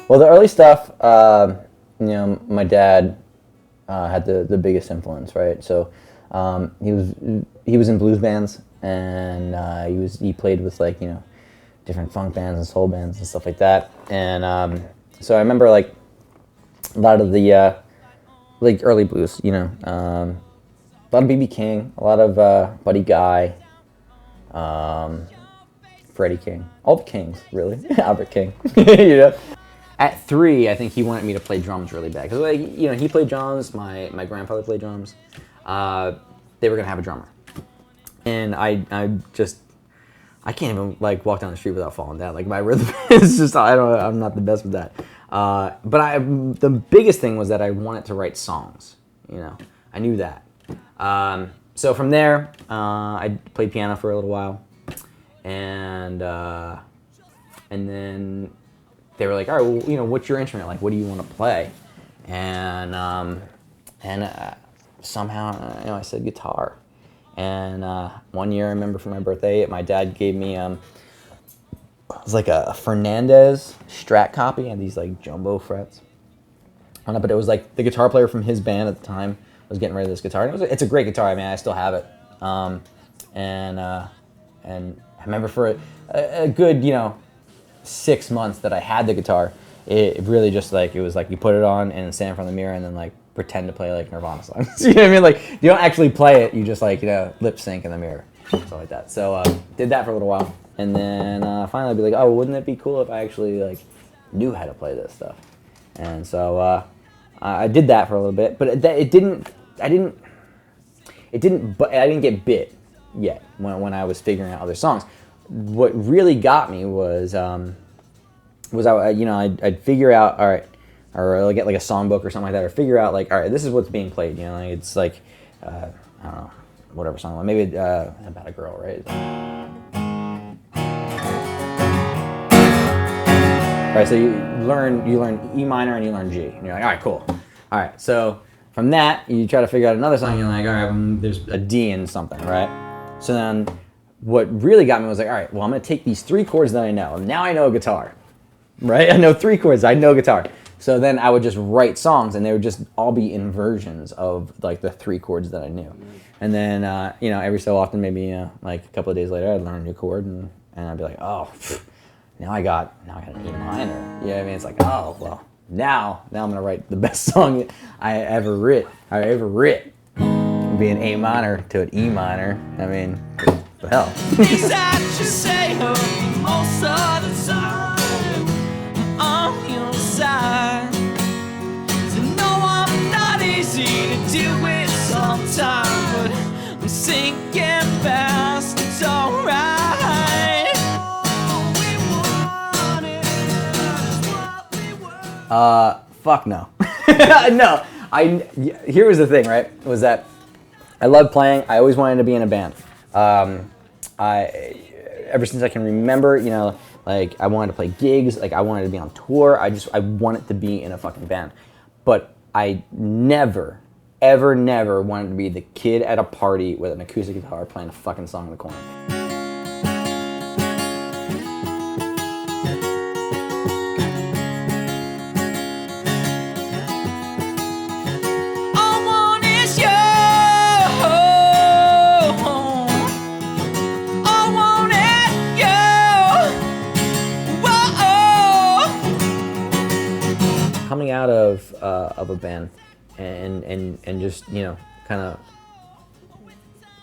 Well, the early stuff, you know, my dad had the biggest influence, right? So he was in blues bands, and he played with, like, you know, different funk bands and soul bands and stuff like that. And so I remember, like, a lot of the like early blues, you know, a lot of B.B. King, a lot of Buddy Guy, Freddie King, all the Kings, really. Albert King, you know. At 3, I think he wanted me to play drums really bad, because, like, you know, he played drums. My grandfather played drums. They were gonna have a drummer, and I can't even, like, walk down the street without falling down. Like, my rhythm is just, I'm not the best with that. But the biggest thing was that I wanted to write songs. You know, I knew that. So from there, I played piano for a little while, and then they were like, all right, well, you know, what's your instrument? Like, what do you want to play? And somehow, you know, I said guitar. And one year, I remember for my birthday, my dad gave me it was like a Fernandez Strat copy, and these, like, jumbo frets on it. But it was like the guitar player from his band at the time was getting rid of this guitar. And it's a great guitar. I mean, I still have it. And I remember for a good, you know, 6 months that I had the guitar, it really just, like, it was like you put it on and stand in front of the mirror and then, like, pretend to play, like, Nirvana songs. You know what I mean? Like, you don't actually play it, you just, like, you know, lip sync in the mirror, stuff like that. So did that for a little while, and then finally I'd be like, oh, wouldn't it be cool if I actually, like, knew how to play this stuff? And so I did that for a little bit, but I didn't get bit yet when I was figuring out other songs. What really got me was I'd figure out, all right, or I'll get, like, a songbook or something like that, or figure out, like, all right, this is what's being played. You know, like, it's like I don't know, whatever song, maybe about a girl, right? Right. So you learn E minor and you learn G, and you're like, all right, cool. All right. So from that, you try to figure out another song. And you're like, all right, there's a D in something, right? So then, what really got me was like, all right, well, I'm gonna take these 3 chords that I know. Now I know guitar, right? I know 3 chords. I know guitar. So then I would just write songs, and they would just all be inversions of, like, the 3 chords that I knew. And then, you know, every so often, maybe like a couple of days later, I'd learn a new chord, and I'd be like, oh, now I got an E minor. You know what I mean? It's like, oh, well, now I'm gonna write the best song I ever writ. Be an A minor to an E minor. I mean, what the hell? Things that you say most of the time, I'm on your side. So no, I'm not easy to deal with sometimes, but I'm sinking fast. It's alright. Fuck no. No. Here was the thing, right? Was that I loved playing. I always wanted to be in a band. Ever since I can remember, you know, like, I wanted to play gigs, like, I wanted to be on tour. I wanted to be in a fucking band. But I never, ever, never wanted to be the kid at a party with an acoustic guitar playing a fucking song in the corner. Coming out of a band and just, you know, kind of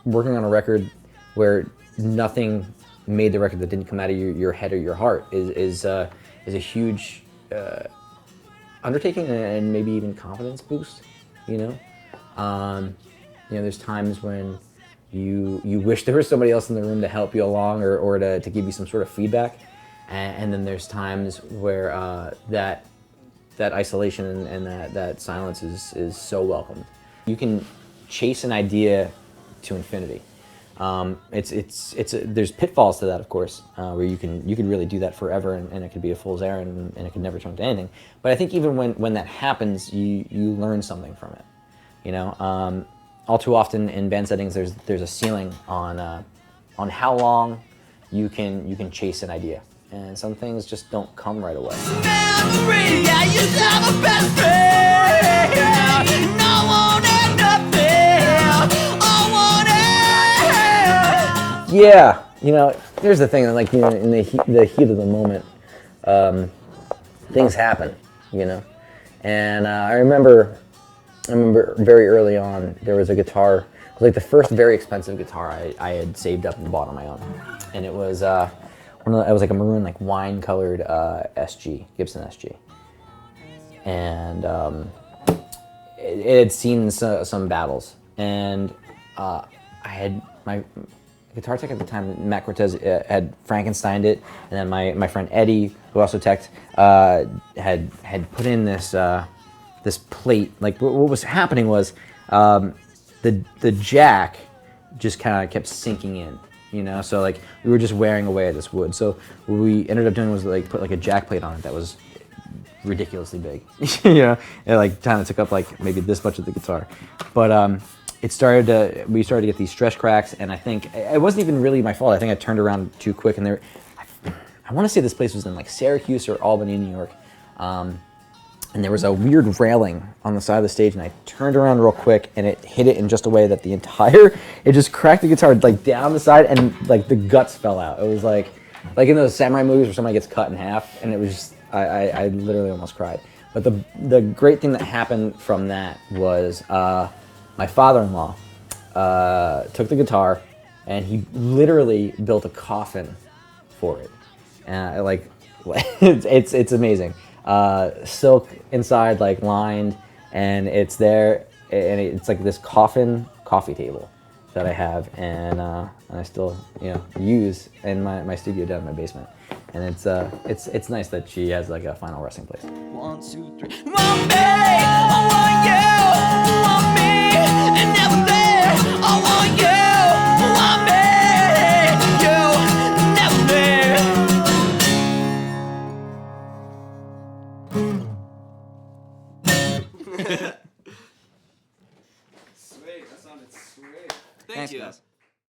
working on a record where nothing made the record that didn't come out of your head or your heart is a huge undertaking, and maybe even confidence boost. You know, there's times when you wish there was somebody else in the room to help you along, or to give you some sort of feedback, and then there's times where that isolation and that silence is so welcomed. You can chase an idea to infinity. There's pitfalls to that, of course, where you can really do that forever, and it could be a fool's errand, and it could never turn to anything. But I think even when that happens, you learn something from it. You know, all too often in band settings, there's a ceiling on how long you can chase an idea, and some things just don't come right away. free. I used to have a best friend. No one and nothing. I want it. Yeah, you know, here's the thing, like, you know, in the heat of the moment, things happen, you know, and I remember very early on, there was a guitar, it was like the first very expensive guitar I had saved up and bought on my own, and it was it was like a maroon, like wine-colored SG, Gibson SG, and it had seen some battles, and I had my guitar tech at the time, Matt Cortez, had Frankensteined it, and then my friend Eddie, who also teched, had put in this this plate. Like what was happening was the jack just kind of kept sinking in, you know. So like we were just wearing away at this wood. So what we ended up doing was like put like a jack plate on it that was ridiculously big, you know. It like kind of took up like maybe this much of the guitar, but we started to get these stretch cracks, and I think it wasn't even really my fault. I think I turned around too quick, and I want to say this place was in like Syracuse or Albany, New York, and there was a weird railing on the side of the stage, and I turned around real quick, and it hit it in just a way that it just cracked the guitar like down the side, and like the guts fell out. It was like in those samurai movies where somebody gets cut in half, and it was just, I literally almost cried. But the great thing that happened from that was my father-in-law took the guitar, and he literally built a coffin for it. And like, it's amazing. Silk inside, like lined, and it's there, and it's like this coffee table that I have, and I still, you know, use in my studio down in my basement. And it's nice that she has like a final resting place. 1, 2, 3. One day